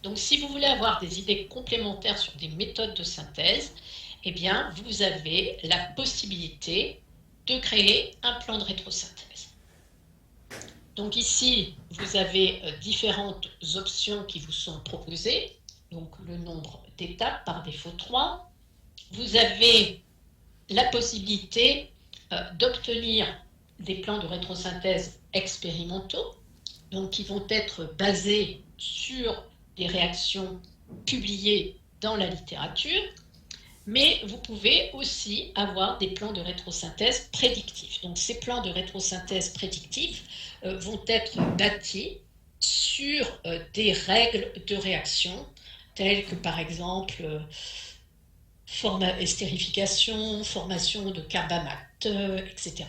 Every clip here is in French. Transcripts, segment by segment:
Donc, si vous voulez avoir des idées complémentaires sur des méthodes de synthèse, eh bien, vous avez la possibilité de créer un plan de rétrosynthèse. Donc ici, vous avez différentes options qui vous sont proposées. Donc le nombre d'étapes, par défaut 3. Vous avez la possibilité d'obtenir des plans de rétrosynthèse expérimentaux, donc qui vont être basés sur des réactions publiées dans la littérature, mais vous pouvez aussi avoir des plans de rétrosynthèse prédictifs. Donc ces plans de rétrosynthèse prédictifs vont être bâtis sur des règles de réaction, telles que par exemple estérification, formation de carbamate, etc.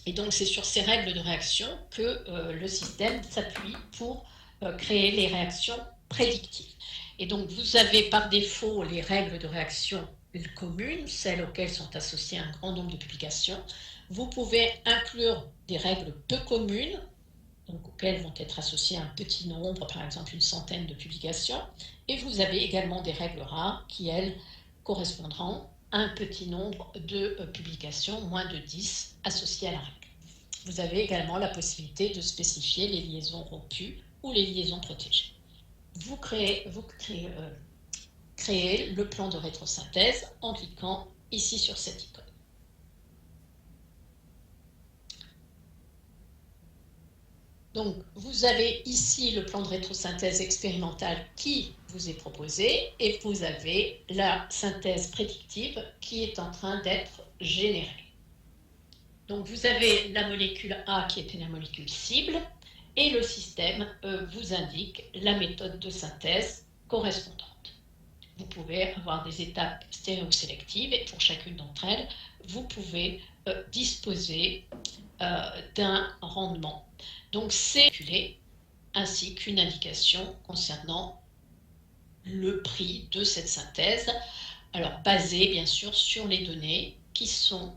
Et donc c'est sur ces règles de réaction que le système s'appuie pour créer les réactions prédictives. Et donc vous avez par défaut les règles de réaction communes, celles auxquelles sont associées un grand nombre de publications. Vous pouvez inclure des règles peu communes, donc auxquelles vont être associées un petit nombre, par exemple une centaine de publications. Et vous avez également des règles rares qui, elles, correspondront à un petit nombre de publications, moins de 10, associées à la règle. Vous avez également la possibilité de spécifier les liaisons rompues ou les liaisons protégées. Vous créez le plan de rétrosynthèse en cliquant ici sur cette icône. Donc, vous avez ici le plan de rétrosynthèse expérimentale qui vous est proposé et vous avez la synthèse prédictive qui est en train d'être générée. Donc, vous avez la molécule A qui était la molécule cible et le système vous indique la méthode de synthèse correspondante. Vous pouvez avoir des étapes stéréosélectives et pour chacune d'entre elles, vous pouvez disposer d'un rendement. Donc c'est calculé ainsi qu'une indication concernant le prix de cette synthèse, alors basée bien sûr sur les données qui sont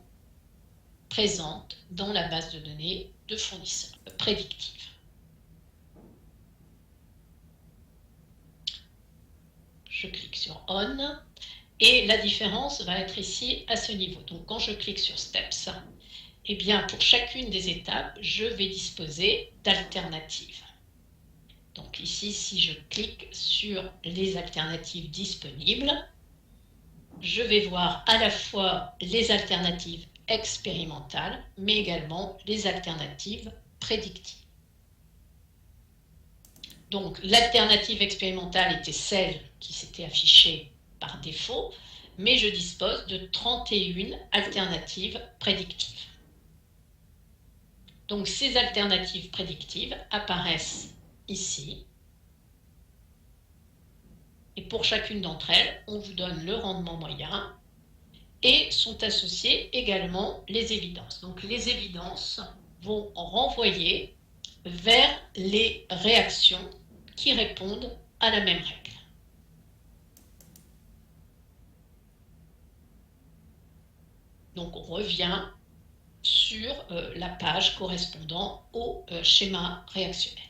présentes dans la base de données de fournisseurs prédictifs. Je clique sur On et la différence va être ici à ce niveau. Donc quand je clique sur Steps, eh bien, pour chacune des étapes, je vais disposer d'alternatives. Donc ici, si je clique sur les alternatives disponibles, je vais voir à la fois les alternatives expérimentales, mais également les alternatives prédictives. Donc l'alternative expérimentale était celle qui s'était affichée par défaut, mais je dispose de 31 alternatives prédictives. Donc ces alternatives prédictives apparaissent ici. Et pour chacune d'entre elles, on vous donne le rendement moyen et sont associées également les évidences. Donc les évidences vont renvoyer vers les réactions qui répondent à la même règle. Donc on revient sur la page correspondant au schéma réactionnel.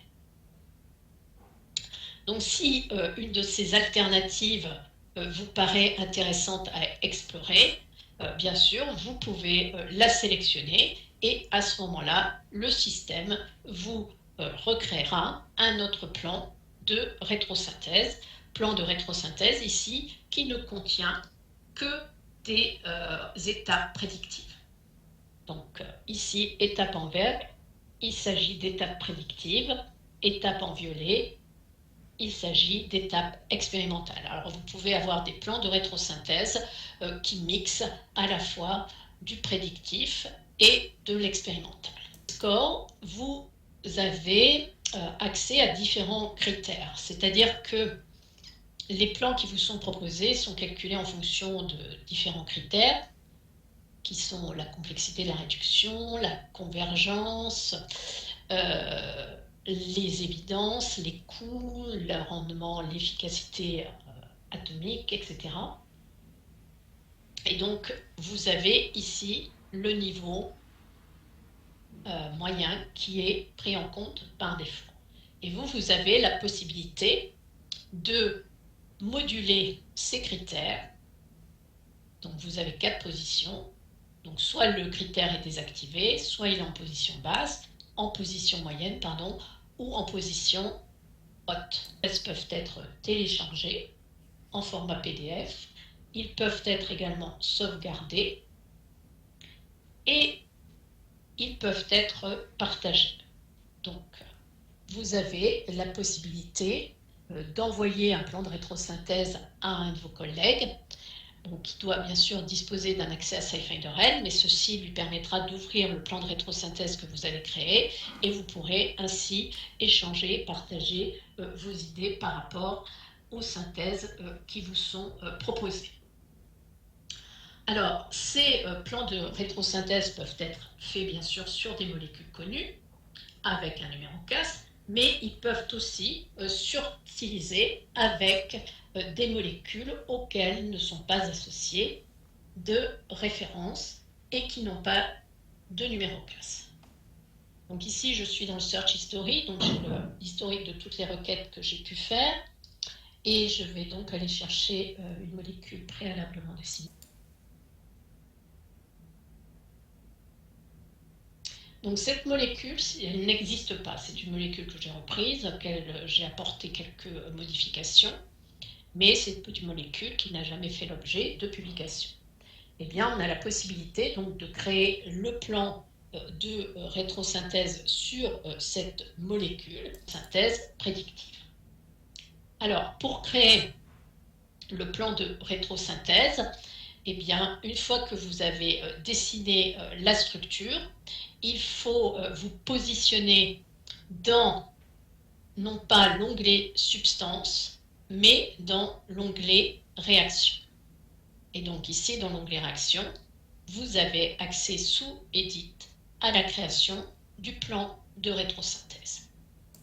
Donc si une de ces alternatives vous paraît intéressante à explorer, bien sûr, vous pouvez la sélectionner et à ce moment-là, le système vous recréera un autre plan de rétrosynthèse ici qui ne contient que des étapes prédictives. Donc ici, étape en vert, il s'agit d'étapes prédictives, étape en violet, il s'agit d'étapes expérimentales. Alors vous pouvez avoir des plans de rétrosynthèse qui mixent à la fois du prédictif et de l'expérimental. Score, vous avez accès à différents critères, c'est-à-dire que les plans qui vous sont proposés sont calculés en fonction de différents critères qui sont la complexité de la réduction, la convergence, les évidences, les coûts, le rendement, l'efficacité atomique, etc. Et donc, vous avez ici le niveau moyen qui est pris en compte par défaut. Et vous avez la possibilité de moduler ces critères. Donc vous avez 4 positions. Donc soit le critère est désactivé, soit il est en position basse, en position moyenne, pardon, ou en position haute. Elles peuvent être téléchargées en format PDF. Ils peuvent être également sauvegardés et ils peuvent être partagés. Donc, vous avez la possibilité d'envoyer un plan de rétrosynthèse à un de vos collègues, donc qui doit bien sûr disposer d'un accès à SciFinderN, mais ceci lui permettra d'ouvrir le plan de rétrosynthèse que vous avez créé et vous pourrez ainsi échanger, partager vos idées par rapport aux synthèses qui vous sont proposées. Alors, ces plans de rétrosynthèse peuvent être faits bien sûr sur des molécules connues, avec un numéro CAS, mais ils peuvent aussi s'utiliser avec des molécules auxquelles ne sont pas associées de référence et qui n'ont pas de numéro CAS. Donc ici, je suis dans le Search History, donc j'ai l'historique de toutes les requêtes que j'ai pu faire, et je vais donc aller chercher une molécule préalablement désignée. Donc cette molécule, elle n'existe pas. C'est une molécule que j'ai reprise, à laquelle j'ai apporté quelques modifications, mais c'est une molécule qui n'a jamais fait l'objet de publication. Eh bien, on a la possibilité donc de créer le plan de rétrosynthèse sur cette molécule, synthèse prédictive. Alors, pour créer le plan de rétrosynthèse, eh bien, une fois que vous avez dessiné la structure, il faut vous positionner dans, non pas l'onglet Substance, mais dans l'onglet Réaction. Et donc ici, dans l'onglet Réaction, vous avez accès sous Edit à la création du plan de rétrosynthèse.